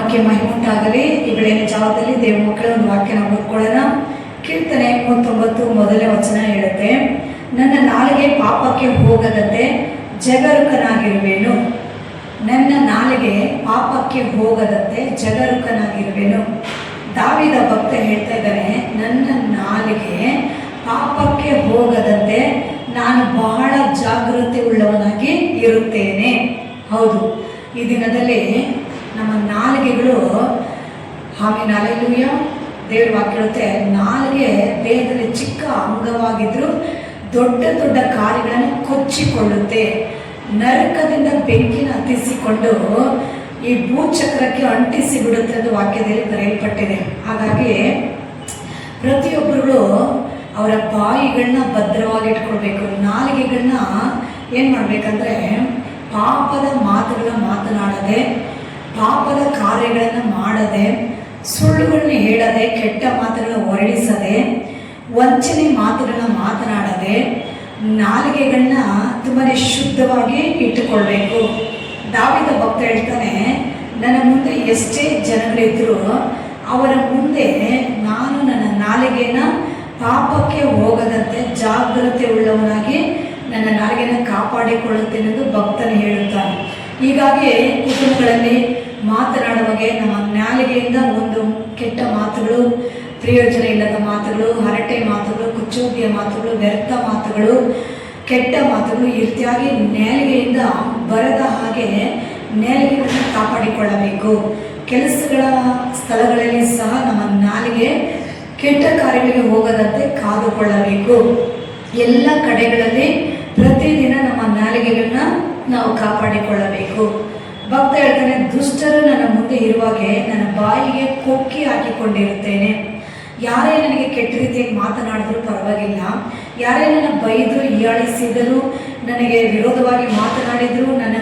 ನಾಮಕ್ಕೆ ಮಹಿಮೆ ಉಂಟಾಗಲಿ. ಈ ಬೆಳಗಿನ ಜಾವದಲ್ಲಿ ದೇವ ಮಕ್ಕಳ ಒಂದು ವಾಕ್ಯನ ಓದ್ಕೊಳ್ಳೋಣ. ಕೀರ್ತನೆ 39 ಮೊದಲನೇ ವಚನ ಹೇಳುತ್ತೆ, ನನ್ನ ನಾಲಿಗೆ ಪಾಪಕ್ಕೆ ಹೋಗದಂತೆ ಜಗರುಕನಾಗಿರುವೆನು. ನನ್ನ ನಾಲಿಗೆ ಪಾಪಕ್ಕೆ ಹೋಗದಂತೆ ಜಗರುಕನಾಗಿರುವೆನು. ದಾವೀದ ಭಕ್ತ ಹೇಳ್ತಾ ಇದ್ದಾನೆ, ನನ್ನ ನಾಲಿಗೆ ಪಾಪಕ್ಕೆ ಹೋಗದಂತೆ ನಾನು ಬಹಳ ಜಾಗೃತಿ ಉಳ್ಳವನಾಗಿ ಇರುತ್ತೇನೆ. ಹೌದು, ಈ ದಿನದಲ್ಲಿ ನಮ್ಮ ನಾಲಿಗೆಗಳು ಆಮೇಲೆ ಅಲೆಲೂಯ ದೇವ್ರ ವಾಕ್ಯ ಹೇಳುತ್ತೆ, ನಾಲಿಗೆ ದೇಹದಲ್ಲಿ ಚಿಕ್ಕ ಅಂಗವಾಗಿದ್ದರೂ ದೊಡ್ಡ ದೊಡ್ಡ ಕಾರ್ಯಗಳನ್ನು ಕೊಚ್ಚಿಕೊಳ್ಳುತ್ತೆ. ನರಕದಿಂದ ಬೆಂಕಿನ ಹತ್ತಿಸಿಕೊಂಡು ಈ ಭೂಚಕ್ರಕ್ಕೆ ಅಂಟಿಸಿ ಬಿಡುತ್ತೆ ಎಂದು ವಾಕ್ಯದಲ್ಲಿ ಬರೆಯಲ್ಪಟ್ಟಿದೆ. ಹಾಗಾಗಿ ಪ್ರತಿಯೊಬ್ಬರುಗಳು ಅವರ ಬಾಯಿಗಳನ್ನ ಭದ್ರವಾಗಿ ಇಟ್ಕೊಳ್ಬೇಕು. ನಾಲಿಗೆಗಳನ್ನ ಏನು ಮಾಡಬೇಕಂದ್ರೆ ಪಾಪದ ಮಾತುಗಳನ್ನ ಮಾತನಾಡದೆ, ಪಾಪದ ಕಾರ್ಯಗಳನ್ನು ಮಾಡದೆ, ಸುಳ್ಳುಗಳನ್ನ ಹೇಳದೆ, ಕೆಟ್ಟ ಮಾತುಗಳನ್ನ ಹೊರಡಿಸದೆ, ವಂಚನೆ ಮಾತುಗಳನ್ನ ಮಾತನಾಡದೆ ನಾಲಿಗೆಗಳನ್ನ ತುಂಬಾ ಶುದ್ಧವಾಗಿ ಇಟ್ಟುಕೊಳ್ಬೇಕು. ದಾವೀದ ಭಕ್ತ ಹೇಳ್ತಾನೆ, ನನ್ನ ಮುಂದೆ ಎಷ್ಟೇ ಜನಗಳಿದ್ರು ಅವರ ಮುಂದೆ ನಾನು ನನ್ನ ನಾಲಿಗೆನ ಪಾಪಕ್ಕೆ ಹೋಗದಂತೆ ಜಾಗೃತಿ ಉಳ್ಳವನಾಗಿ ನನ್ನ ನಾಲಿಗೆನ ಕಾಪಾಡಿಕೊಳ್ಳುತ್ತೇನೆ ಎಂದು ಭಕ್ತನು ಹೇಳುತ್ತಾನೆ. ಹೀಗಾಗಿ ಕುಟುಂಬಗಳಲ್ಲಿ ಮಾತನಾಡುವಾಗೆ ನಮ್ಮ ನಾಲಿಗೆಯಿಂದ ಒಂದು ಕೆಟ್ಟ ಮಾತುಗಳು, ಪ್ರಯೋಜನ ಇಲ್ಲದ ಮಾತುಗಳು, ಹರಟೆ ಮಾತುಗಳು, ಕುಚ್ಚೋದ್ಯ ಮಾತುಗಳು, ವ್ಯರ್ಥ ಮಾತುಗಳು, ಕೆಟ್ಟ ಮಾತುಗಳು ಈ ರೀತಿಯಾಗಿ ನಾಲಿಗೆಯಿಂದ ಬರದ ಹಾಗೆ ನಾಲಿಗೆಯನ್ನು ಕಾಪಾಡಿಕೊಳ್ಳಬೇಕು. ಕೆಲಸಗಳ ಸ್ಥಳಗಳಲ್ಲಿ ಸಹ ನಮ್ಮ ನಾಲಿಗೆ ಕೆಟ್ಟ ಕಾರ್ಯಗಳಿಗೆ ಹೋಗದಂತೆ ಕಾದುಕೊಳ್ಳಬೇಕು. ಎಲ್ಲ ಕಡೆಗಳಲ್ಲಿ ಪ್ರತಿದಿನ ನಮ್ಮ ನಾಲಿಗೆಗಳನ್ನ ನಾವು ಕಾಪಾಡಿಕೊಳ್ಳಬೇಕು. ಭಕ್ತ ಹೇಳ್ತಾನೆ, ದುಷ್ಟರು ನನ್ನ ಮುಂದೆ ಇರುವಾಗೆ ನನ್ನ ಬಾಯಿಗೆ ಕೊಕ್ಕಿ ಹಾಕಿಕೊಂಡಿರುತ್ತೇನೆ. ಯಾರೇ ನನಗೆ ಕೆಟ್ಟ ರೀತಿಯಾಗಿ ಮಾತನಾಡಿದ್ರು ಪರವಾಗಿಲ್ಲ, ಯಾರೇ ನನ್ನ ಬೈದು ಹೀಯಾಳಿಸಿದರೂ, ನನಗೆ ವಿರೋಧವಾಗಿ ಮಾತನಾಡಿದ್ರು, ನನ್ನ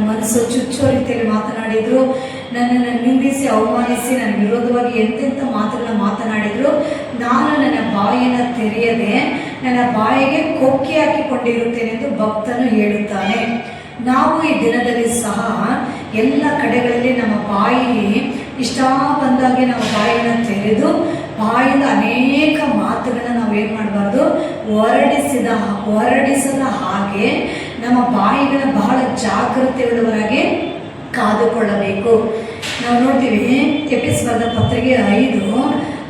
ಮನಸ್ಸು ಚುಚ್ಚೋ ರೀತಿಯಲ್ಲಿ ಮಾತನಾಡಿದ್ರು, ನನ್ನನ್ನು ನಿಂದಿಸಿ ಅವಮಾನಿಸಿ ನನ್ನ ವಿರೋಧವಾಗಿ ಎಂತೆಂಥ ಮಾತುಗಳನ್ನ ಮಾತನಾಡಿದ್ರು, ನಾನು ನನ್ನ ಬಾಯಿಯನ್ನು ತೆರೆಯದೆ ನನ್ನ ಬಾಯಿಗೆ ಕೊಕ್ಕಿ ಹಾಕಿಕೊಂಡಿರುತ್ತೇನೆ ಎಂದು ಭಕ್ತನು ಹೇಳುತ್ತಾನೆ. ನಾವು ಈ ದಿನದಲ್ಲಿ ಸಹ ಎಲ್ಲ ಕಡೆಗಳಲ್ಲಿ ನಮ್ಮ ಬಾಯಿ ಇಷ್ಟ ಬಂದಾಗೆ ನಾವು ಬಾಯಿಯನ್ನು ತೆರೆದು ಬಾಯಿಂದ ಅನೇಕ ಮಾತುಗಳನ್ನ ನಾವು ಏನು ಮಾಡಬಾರ್ದು, ಹೊರಡಿಸದ ಹಾಗೆ ನಮ್ಮ ಬಾಯಿಗಳ ಬಹಳ ಜಾಗೃತಿಯುಳ್ಳವರಾಗಿ ಕಾದುಕೊಳ್ಳಬೇಕು. ನಾವು ನೋಡ್ತೀವಿ ಎಫೆಸ ಬರೆದ ಪತ್ರಿಕೆ 5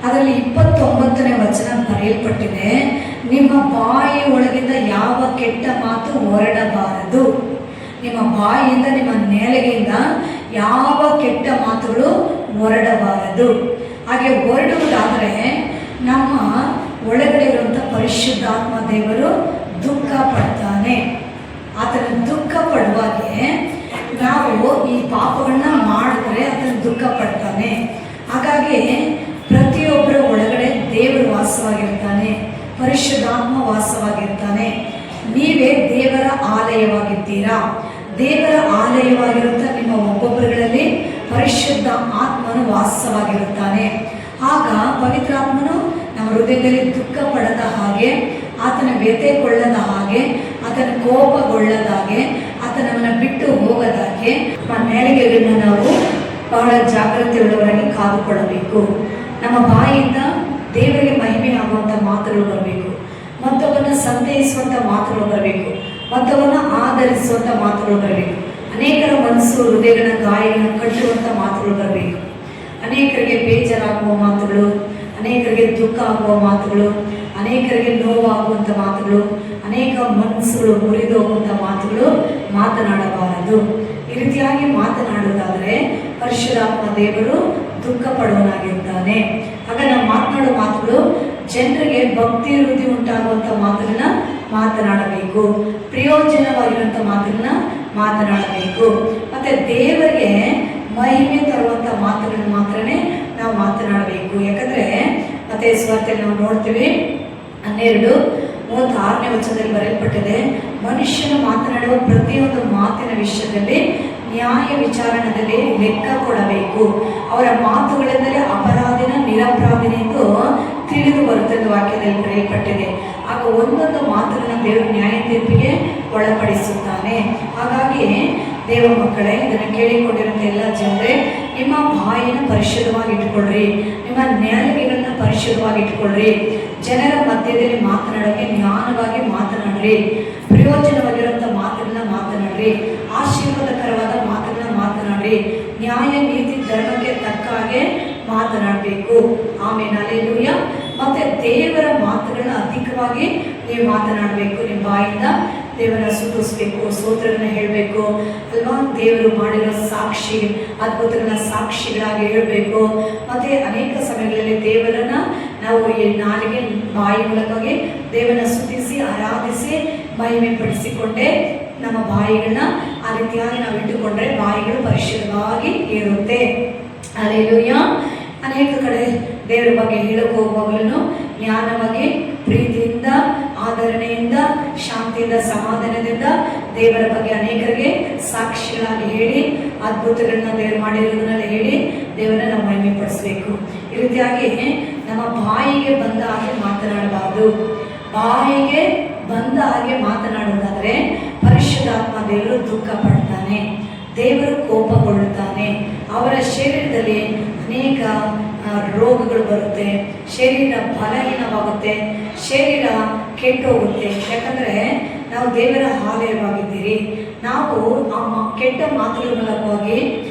ಅದರಲ್ಲಿ 29ನೇ ವಚನ ಬರೆಯಲ್ಪಟ್ಟಿದೆ, ನಿಮ್ಮ ಬಾಯಿ ಒಳಗಿಂದ ಯಾವ ಕೆಟ್ಟ ಮಾತು ಹೊರಡಬಾರದು. ನಿಮ್ಮ ಬಾಯಿಯಿಂದ, ನಿಮ್ಮ ನಾಲಿಗೆಯಿಂದ ಯಾವ ಕೆಟ್ಟ ಮಾತುಗಳು ಹೊರಡಬಾರದು. ಹಾಗೆ ಹೊರಡುವುದಾದರೆ ನಮ್ಮ ಒಳಗಡೆ ಇರುವಂಥ ಪರಿಶುದ್ಧಾತ್ಮ ದೇವರು ದುಃಖ ಪಡ್ತಾನೆ. ಆತನ ದುಃಖ ಪಡುವಾಗೆ ನಾವು ಈ ಪಾಪಗಳನ್ನ ಮಾಡಿದ್ರೆ ಆತನ ದುಃಖ ಪಡ್ತಾನೆ. ಹಾಗಾಗಿ ಪ್ರತಿಯೊಬ್ಬರ ಒಳಗಡೆ ದೇವರು ವಾಸವಾಗಿರ್ತಾನೆ, ಪರಿಶುದ್ಧಾತ್ಮ ವಾಸವಾಗಿರ್ತಾನೆ. ನೀವೇ ದೇವರ ಆಲಯವಾಗಿದ್ದೀರಾ. ದೇವರ ಆಲಯವಾಗಿರುತ್ತಾ ನಿಮ್ಮ ಒಬ್ಬೊಬ್ಬರುಗಳಲ್ಲಿ ಪರಿಶುದ್ಧ ಆತ್ಮನು ವಾಸವಾಗಿರುತ್ತಾನೆ. ಆಗ ಪವಿತ್ರಾತ್ಮನು ನಮ್ಮ ಹೃದಯದಲ್ಲಿ ದುಃಖ ಪಡದ ಹಾಗೆ, ಆತನ ವ್ಯಥೆಗೊಳ್ಳದ ಹಾಗೆ, ಆತನ ಕೋಪಗೊಳ್ಳದ ಹಾಗೆ, ಆತನನ್ನು ಬಿಟ್ಟು ಹೋಗದಾಗೆ ನಮ್ಮ ನಾಲಿಗೆಗಳನ್ನ ನಾವು ಬಹಳ ಜಾಗೃತಿಯುಳ್ಳವರಾಗಿ ಕಾದುಕೊಳ್ಳಬೇಕು. ನಮ್ಮ ಬಾಯಿಯಿಂದ ದೇವರಿಗೆ ಮಹಿಮೆ ಆಗುವಂಥ ಮಾತುಗಳು ಬರಬೇಕು, ಮತ್ತೊಬ್ಬನ ಸಂತೈಸುವಂಥ ಮಾತುಗಳು ಬರಬೇಕು, ಮತ್ತೊಬ್ಬನ ಆಧರಿಸುವಂಥ ಮಾತುಗಳು ಬರಬೇಕು. ಅನೇಕರ ಮನಸ್ಸು ಹೃದಯಗಳ ಗಾಯಗಳನ್ನು ಕಟ್ಟುವಂಥ ಮಾತುಗಳು ಬರಬೇಕು. ಅನೇಕರಿಗೆ ಬೇಜಾರಾಗುವ ಮಾತುಗಳು, ಅನೇಕರಿಗೆ ದುಃಖ ಆಗುವ ಮಾತುಗಳು, ಅನೇಕರಿಗೆ ನೋವಾಗುವಂಥ ಮಾತುಗಳು, ಅನೇಕ ಮನಸ್ಸುಗಳು ಮುರಿದು ಹೋಗುವಂಥ ಮಾತುಗಳು ಮಾತನಾಡಬಾರದು. ಈ ರೀತಿಯಾಗಿ ಮಾತನಾಡುವುದಾದರೆ ಪರಿಶುದ್ಧಾತ್ಮ ದೇವರು ದುಃಖ ಪಡುವನಾಗಿರ್ತಾನೆ. ಆಗ ನಾವು ಮಾತನಾಡುವ ಮಾತುಗಳು ಜನರಿಗೆ ಭಕ್ತಿ ವೃದ್ಧಿ ಉಂಟಾಗುವಂಥ ಮಾತುಗಳನ್ನ ಮಾತನಾಡಬೇಕು, ಪ್ರಯೋಜನವಾಗಿರುವಂಥ ಮಾತುಗಳನ್ನ ಮಾತನಾಡಬೇಕು. ಮತ್ತು ದೇವರಿಗೆ ಮಹಿಮೆ ತರುವಂಥ ಮಾತುಗಳನ್ನ ಮಾತ್ರನೇ ನಾವು ಮಾತನಾಡಬೇಕು. ಯಾಕಂದರೆ ಮತ್ತೆ ಸ್ವಾರ್ಥೆಯಲ್ಲಿ ನಾವು ನೋಡ್ತೀವಿ 12:36ನೇ ವಚನದಲ್ಲಿ ಬರೆಯಲ್ಪಟ್ಟಿದೆ, ಮನುಷ್ಯನು ಮಾತನಾಡುವ ಪ್ರತಿಯೊಂದು ಮಾತಿನ ವಿಷಯದಲ್ಲಿ ನ್ಯಾಯ ವಿಚಾರಣದಲ್ಲಿ ಲೆಕ್ಕ ಕೊಡಬೇಕು. ಅವರ ಮಾತುಗಳಿಂದಲೇ ಅಪರಾಧಿನ ನಿರಪರಾಧಿನೆಂದು ತಿಳಿದು ಬರುತ್ತೆ ಎಂದು ವಾಕ್ಯದಲ್ಲಿ ಬರೆಯಲ್ಪಟ್ಟಿದೆ. ಆಗ ಒಂದೊಂದು ಮಾತುಗಳನ್ನು ದೇವರು ನ್ಯಾಯ ತೀರ್ಪಿಗೆ ಒಳಪಡಿಸುತ್ತಾನೆ. ಹಾಗಾಗಿ ದೇವ ಮಕ್ಕಳೇ, ಇದನ್ನು ಕೇಳಿಕೊಂಡಿರುವಂಥ ಎಲ್ಲ ಜನರೇ, ನಿಮ್ಮ ಬಾಯಿನ ಪರಿಶುದ್ಧವಾಗಿ ಇಟ್ಕೊಳ್ರಿ, ನಿಮ್ಮ ನ್ಯಾಯಗಳನ್ನ ಪರಿಶುದ್ಧವಾಗಿ ಇಟ್ಕೊಳ್ರಿ. ಜನರ ಮಧ್ಯದಲ್ಲಿ ಮಾತನಾಡೋಕ್ಕೆ ಜ್ಞಾನವಾಗಿ ಮಾತನಾಡ್ರಿ, ಪ್ರಯೋಜನವಾಗಿರುವಂಥ ಮಾತುಗಳನ್ನ ಮಾತನಾಡ್ರಿ, ಆಶೀರ್ವಾದಕರವಾದ ಮಾತುಗಳನ್ನ ಮಾತನಾಡ್ರಿ, ನ್ಯಾಯ ನೀತಿ ಧರ್ಮಕ್ಕೆ ತಕ್ಕ ಹಾಗೆ ಮಾತನಾಡಬೇಕು. ಆಮೇಲೆ ಹಲ್ಲೆಲೂಯ. ಮತ್ತೆ ದೇವರ ಮಾತುಗಳನ್ನ ಅಧಿಕವಾಗಿ ನೀವು ಮಾತನಾಡಬೇಕು. ನಿಮ್ಮ ಬಾಯಿಂದ ದೇವರ ಸ್ತುತಿಸಬೇಕು, ಸ್ತೋತ್ರಗಳನ್ನ ಹೇಳಬೇಕು ಅಲ್ವಾ. ದೇವರು ಮಾಡಿರೋ ಸಾಕ್ಷಿ ಅದ್ಭುತಗಳನ್ನ ಸಾಕ್ಷಿಗಳಾಗಿ ಹೇಳಬೇಕು. ಮತ್ತೆ ಅನೇಕ ಸಮಯಗಳಲ್ಲಿ ದೇವರನ್ನ ನಾವು ಈ ನಾಲಿಗೆ ಬಾಯಿ ಮೂಲಕವಾಗಿ ದೇವರನ್ನ ಸ್ತುತಿಸಿ ಆರಾಧಿಸಿ ಮಹಿಮೆ ಪಡಿಸಿಕೊಂಡೆ ನಮ್ಮ ಬಾಯಿಗಳನ್ನ ಆ ರೀತಿಯಾಗಿ ನಾವು ಇಟ್ಟುಕೊಂಡ್ರೆ ಬಾಯಿಗಳು ಪರಿಶುದ್ಧವಾಗಿ ಇರುತ್ತೆ. ಹಲ್ಲೆಲೂಯ. ಅನೇಕ ಕಡೆ ದೇವರ ಬಗ್ಗೆ ಹೇಳಕ್ಕೆ ಹೋಗುವಾಗಲೂ ಜ್ಞಾನವಾಗಿ, ಪ್ರೀತಿಯಿಂದ, ಆದರಣೆಯಿಂದ, ಶಾಂತಿಯಿಂದ, ಸಮಾಧಾನದಿಂದ ದೇವರ ಬಗ್ಗೆ ಅನೇಕರಿಗೆ ಸಾಕ್ಷಿಗಳಾಗಿ ಹೇಳಿ ಅದ್ಭುತಗಳನ್ನ ದೇವರು ಮಾಡಿರೋದನ್ನೆಲ್ಲ ಹೇಳಿ ದೇವರನ್ನ ನಾವು ಮಹಿಮೆ ಪಡಿಸಬೇಕು. ಈ ರೀತಿಯಾಗಿ ನಮ್ಮ ಬಾಯಿಗೆ ಬಂದ ಹಾಗೆ ಮಾತನಾಡಬಾರ್ದು. ಬಾಯಿಗೆ ಬಂದ ಹಾಗೆ ಮಾತನಾಡುವುದಾದರೆ ಪರಿಶುದ್ಧಾತ್ಮ ದೇವರು ದುಃಖ ಪಡ್ತಾನೆ, ದೇವರು ಕೋಪಗೊಳ್ಳುತ್ತಾನೆ, ಅವರ ಶರೀರದಲ್ಲಿ ಅನೇಕ ರೋಗಗಳು ಬರುತ್ತೆ, ಶರೀರ ಬಲಹೀನವಾಗುತ್ತೆ, ಶರೀರ ಕೆಟ್ಟೋಗುತ್ತೆ. ಯಾಕಂದರೆ ನಾವು ದೇವರ ಆಲಯವಾಗಿದ್ದೀರಿ. ನಾವು ಆ ಕೆಟ್ಟ ಮಾತುಗಳ ಮೂಲಕವಾಗಿ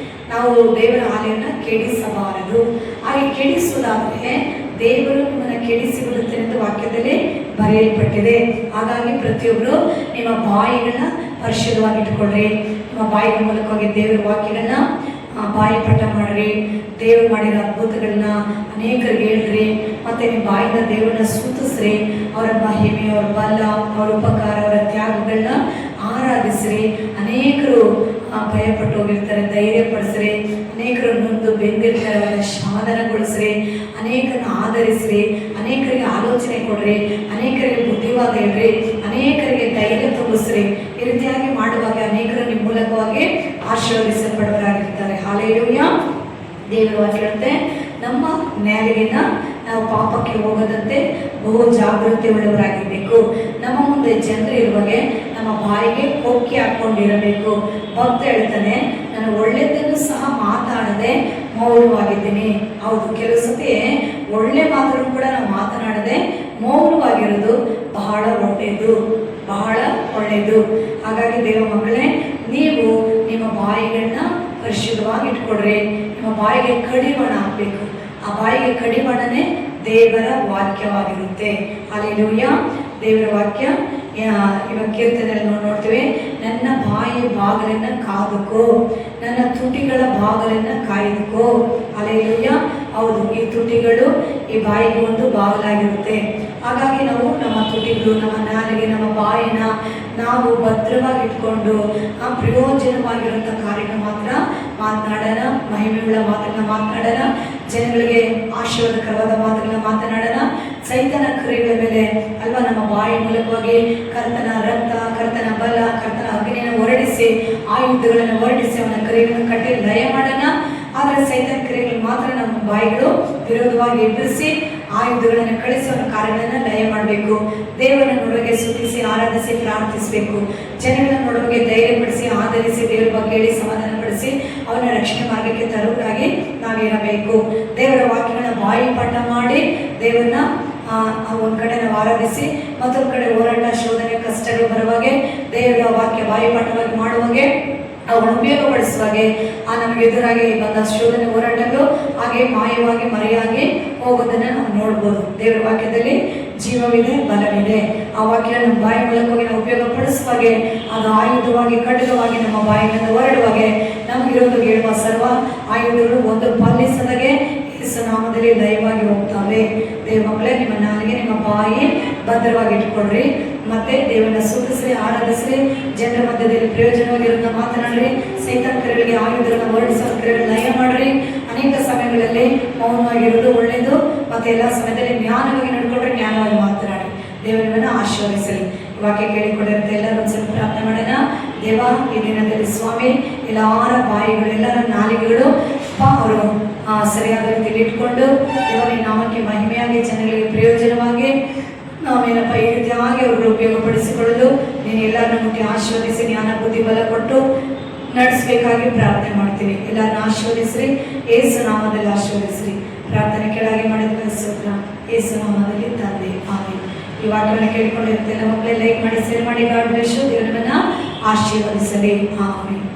ನಾವು ದೇವರ ಆಲಯವನ್ನು ಕೆಡಿಸಬಾರದು. ಹಾಗೆ ಕೆಡಿಸುವುದಾದರೆ ದೇವರು ನಿಮ್ಮನ್ನು ಕೆಡಿಸಿಬಿಡುತ್ತೆ ಎಂದು ವಾಕ್ಯದಲ್ಲಿ ಬರೆಯಲ್ಪಟ್ಟಿದೆ. ಹಾಗಾಗಿ ಪ್ರತಿಯೊಬ್ಬರು ನಿಮ್ಮ ಬಾಯಿಗಳನ್ನ ಪರಿಶುದ್ಧವಾಗಿಟ್ಕೊಳ್ರಿ. ನಿಮ್ಮ ಬಾಯಿಗಳ ಮೂಲಕವಾಗಿ ದೇವರ ವಾಕ್ಯಗಳನ್ನ ಬಾಯಿ ಪಠ ಮಾಡ್ರಿ, ದೇವರು ಮಾಡಿರೋ ಅದ್ಭುತಗಳನ್ನ ಅನೇಕರಿಗೆ ಹೇಳ್ರಿ. ಮತ್ತೆ ನಿಮ್ಮ ಬಾಯಿಂದ ದೇವರನ್ನ ಸ್ತುತಿಸ್ರಿ, ಅವರ ಮಹಿಮೆ, ಅವರ ಬಲ, ಅವರ ಉಪಕಾರ, ಅವರ ತ್ಯಾಗಗಳನ್ನ ಆರಾಧಿಸ್ರಿ. ಅನೇಕರು ಭಯಪಟ್ಟು ಹೋಗಿರ್ತಾರೆ, ಧೈರ್ಯಪಡಿಸ್ರಿ. ಅನೇಕರು ನೊಂದು ಬೆಂದಿರ್ತಾರೆ, ಅವರನ್ನ ಸಮಾಧಾನಗೊಳಿಸ್ರಿ. ಅನೇಕರನ್ನ ಆಧರಿಸ್ರಿ, ಅನೇಕರಿಗೆ ಆಲೋಚನೆ ಕೊಡ್ರಿ, ಅನೇಕರಿಗೆ ಬುದ್ಧಿವಾದ ಹೇಳ್ರಿ, ಅನೇಕರಿಗೆ ಧೈರ್ಯ ತುಂಬಿಸ್ರಿ. ಈ ರೀತಿಯಾಗಿ ಮಾಡುವಾಗ ಅನೇಕರು ನಿಮ್ಮ ಮೂಲಕವಾಗಿ ಆಶೀರ್ವದಿಸಲ್ಪಡುವರಾಗಿರ್ತಾರೆ. ಹಲ್ಲೆಲೂಯಾ. ದೇವರು ವಾಕ್ಯ ಹೇಳುತ್ತೆ, ನಮ್ಮ ನ್ಯಾಯಗಿನ ನಾವು ಪಾಪಕ್ಕೆ ಹೋಗದಂತೆ ಬಹು ಜಾಗೃತಿ ಉಳ್ಳವರಾಗಿರಬೇಕು. ನಮ್ಮ ಮುಂದೆ ಜನರು ಇರುವಾಗೆ ನಮ್ಮ ಬಾಯಿಗೆ ಕೊಕ್ಕಿ ಹಾಕ್ಕೊಂಡಿರಬೇಕು. ಭಕ್ತ ಹೇಳ್ತಾನೆ, ನಾನು ಒಳ್ಳೆಯದನ್ನು ಸಹ ಮಾತಾಡದೆ ಮೌನವಾಗಿದ್ದೀನಿ. ಹೌದು, ಕೆಲವು ಸತಿ ಒಳ್ಳೆ ಮಾತನ್ನು ಕೂಡ ನಾವು ಮಾತನಾಡದೆ ಮೌನವಾಗಿರೋದು ಬಹಳ ಒಳ್ಳೆಯದು, ಬಹಳ ಒಳ್ಳೆಯದು. ಹಾಗಾಗಿ ದೇವ ಮಕ್ಕಳೇ, ನೀವು ನಿಮ್ಮ ಬಾಯಿಗಳನ್ನ ಪರಿಶುದ್ಧವಾಗಿ ಇಟ್ಕೊಡ್ರಿ. ನಿಮ್ಮ ಬಾಯಿಗೆ ಕಡಿವಾಣ ಹಾಕಬೇಕು. ಆ ಬಾಯಿಗೆ ಕಡಿವಾಣನೇ ದೇವರ ವಾಕ್ಯವಾಗಿರುತ್ತೆ. ಹಲ್ಲೆಲೂಯಾ. ದೇವರ ವಾಕ್ಯ ಇವಾಗ ಕೀರ್ತನೆಯಲ್ಲಿ ನೋಡ್ತೀವಿ, ನನ್ನ ಬಾಯಿ ಬಾಗಿಲನ್ನ ಕಾದುಕೋ, ನನ್ನ ತುಟಿಗಳ ಬಾಗಿಲನ್ನ ಕಾಯ್ದುಕೋ. ಹಲ್ಲೆಲೂಯಾ. ಹೌದು, ಈ ತುಟಿಗಳು ಈ ಬಾಯಿಗೆ ಒಂದು ಬಾಗಿಲಾಗಿರುತ್ತೆ. ಹಾಗಾಗಿ ನಾವು ನಮ್ಮ ತುಟಿಗಳು, ನಮ್ಮ ನಾಲಿಗೆ, ನಮ್ಮ ಬಾಯಿನ ನಾವು ಭದ್ರವಾಗಿ ಇಟ್ಕೊಂಡು ಆ ಪ್ರಯೋಜನವಾಗಿರುವಂಥ ಕಾರ್ಯಗಳು ಮಾತ್ರ ಮಾತನಾಡೋಣ, ಮಹಿಮೆಗಳ ಮಾತುಗಳನ್ನ ಮಾತನಾಡೋಣ, ಜನಗಳಿಗೆ ಆಶೀರ್ವಾದಕರವಾದ ಮಾತುಗಳನ್ನ ಮಾತನಾಡೋಣ. ಸೈತನ ಕ್ರಿಯೆಗಳ ಮೇಲೆ ಅಲ್ವಾ ನಮ್ಮ ಬಾಯಿ ಮೂಲಕವಾಗಿ ಕರ್ತನ ರಕ್ತ, ಕರ್ತನ ಬಲ, ಕರ್ತನ ಅಗ್ನಿಯನ್ನು ಹೊರಡಿಸಿ, ಆಯುಧಗಳನ್ನು ಹೊರಡಿಸಿ ಅವನ ಕ್ರಿಯೆಗಳನ್ನು ಕಟ್ಟಿ ಲಯ ಮಾಡೋಣ. ಆದರೆ ಸೈತನ ಕ್ರಿಯೆಗಳು ಮಾತ್ರ ನಮ್ಮ ಬಾಯಿಗಳು ವಿರೋಧವಾಗಿ ಎದುರಿಸಿ ಆಯುಧಗಳನ್ನು ಕಳಿಸಿ ಅವನ ಕಾರ್ಯಗಳನ್ನು ಲಯ ಮಾಡಬೇಕು. ದೇವರನ್ನ ನೋಡುವಾಗೆ ಸ್ತುತಿಸಿ ಆರಾಧಿಸಿ ಪ್ರಾರ್ಥಿಸಬೇಕು. ಜನಗಳನ್ನ ನೋಡುವಾಗೆ ಧೈರ್ಯಪಡಿಸಿ ಆಧರಿಸಿ ದೇವರ ಬಗ್ಗೆ ಹೇಳಿ ಸಮಾಧಾನಪಡಿಸಿ ಅವನ ರಕ್ಷಣೆ ಮಾರ್ಗಕ್ಕೆ ತರುವುದಾಗಿ ನಾವಿರಬೇಕು. ದೇವರ ವಾಕ್ಯಗಳನ್ನ ಬಾಯಿ ಪಾಠ ಮಾಡಿ ದೇವರನ್ನ ಒಂದು ಕಡೆ ನಾವು ಆರಾಧಿಸಿ, ಮತ್ತೊಂದು ಕಡೆ ಹೋರಾಟ, ಶೋಧನೆ, ಕಷ್ಟಗಳು ಬರುವಾಗೆ ದೇವರ ವಾಕ್ಯ ಬಾಯಿ ಪಾಠವಾಗಿ ಮಾಡುವಾಗೆ ಅವುಗಳನ್ನು ಉಪಯೋಗಪಡಿಸುವಾಗೆ ನಮಗೆ ಎದುರಾಗಿ ಬಂದ ಶೋಧನೆ, ಹೋರಾಟಗಳು ಹಾಗೆ ಮಾಯವಾಗಿ ಮರೆಯಾಗಿ ಹೋಗೋದನ್ನು ನಾವು ನೋಡ್ಬೋದು. ದೇವರ ವಾಕ್ಯದಲ್ಲಿ ಜೀವವಿದೆ, ಬಲವಿದೆ. ಆ ವಾಕ್ಯ ನಮ್ಮ ಬಾಯಿ ಮೂಲಕವಾಗಿ ನಾವು ಉಪಯೋಗಪಡಿಸುವಾಗೆ ಅದು ಆಯುಧವಾಗಿ, ಖಡ್ಗವಾಗಿ ನಮ್ಮ ಬಾಯಿಗಳಿಂದ ಹೊರಡುವಾಗೆ ನಮಗಿರೋದು ಹೇಳುವ ಸರ್ವ ಆಯುಧಗಳು ಒಂದು ಪಾಲಿಸದಾಗೆ ಯೇಸು ನಾಮದಲ್ಲಿ ದಯವಾಗಿ ಹೋಗ್ತಾವೆ. ದೇವ ಮಕ್ಕಳೇ, ನಿಮ್ಮ ನಾಲಿಗೆ, ನಿಮ್ಮ ಬಾಯಿ ಭದ್ರವಾಗಿ ಇಟ್ಕೊಳ್ರಿ. ಮತ್ತೆ ದೇವರನ್ನ ಸ್ತುತಿಸ್ರಿ, ಆರಾಧಿಸ್ರಿ, ಜನರ ಮಧ್ಯದಲ್ಲಿ ಪ್ರಯೋಜನವಾಗಿರೋದನ್ನ ಮಾತನಾಡ್ರಿ. ಸೈತಾನ ಕ್ರಿಯೆಗಳಿಗೆ ಆಯುಧಗಳನ್ನು ಹೊರಡಿಸೋ ಕ್ರಿಯೆಗಳನ್ನ ಲಯ ಮಾಡ್ರಿ. ಅನೇಕ ಸಮಯಗಳಲ್ಲಿ ಮೌನವಾಗಿರೋದು ಒಳ್ಳೆಯದು. ಮತ್ತೆ ಎಲ್ಲ ಸಮಯದಲ್ಲಿ ಜ್ಞಾನವಾಗಿ ನಡ್ಕೊಂಡ್ರೆ ಜ್ಞಾನವಾಗಿ ಮಾತನಾಡಿ. ದೇವರನ್ನ ಆಶೀರ್ವದಿಸಲಿ. ವಾಕ್ಯ ಕೇಳಿಕೊಂಡಿರುತ್ತೆ. ಎಲ್ಲರೂ ಒಂದು ಸ್ವಲ್ಪ ಪ್ರಾರ್ಥನೆ ಮಾಡೋಣ. ದೇವ, ಈ ದಿನದಲ್ಲಿ ಸ್ವಾಮಿ ಎಲ್ಲರ ಬಾಯಿಗಳು, ಎಲ್ಲರ ನಾಲಿಗೆಗಳು ಅವರು ಸರಿಯಾದ ರೀತಿಯಲ್ಲಿ ಇಟ್ಕೊಂಡು ದೇವರ ನಾಮಕ್ಕೆ ಮಹಿಮೆಯಾಗಿ, ಜನಗಳಿಗೆ ಪ್ರಯೋಜನವಾಗಿ ನಾವೇನಪ್ಪ ಈ ರೀತಿಯಾಗಿ ಅವ್ರಿಗೆ ಉಪಯೋಗಪಡಿಸಿಕೊಳ್ಳಲು ನೀನು ಎಲ್ಲರನ್ನ ಮುಟ್ಟಿ ಆಶೀರ್ವದಿಸಿ ಜ್ಞಾನ ಬುದ್ಧಿ ಬಲ ಕೊಟ್ಟು ನಡೆಸಬೇಕಾಗಿ ಪ್ರಾರ್ಥನೆ ಮಾಡ್ತೀವಿ. ಎಲ್ಲರನ್ನ ಆಶೀರ್ವದಿಸ್ರಿ, ಯೇಸು ನಾಮದಲ್ಲಿ ಆಶೀರ್ವದಿಸ್ರಿ. ಪ್ರಾರ್ಥನೆ ಕೆಳಗೆ ಮಾಡಿದ ಸ್ತೋತ್ರ, ಯೇಸು ನಾಮದಲ್ಲಿ ತಂದೆ, ಆಮೆನ್. ಈ ವಾಕ್ಯವನ್ನು ಕೇಳಿಕೊಂಡಿರುತ್ತೆ ಎಲ್ಲ ಮಕ್ಕಳೇ ಲೈಕ್ ಮಾಡಿ, ಶೇರ್ ಮಾಡಿ. God bless you. ದೇವರು ನಿಮ್ಮನ್ನ ಆಶೀರ್ವದಿಸಲಿ. ಆಮೆನ್.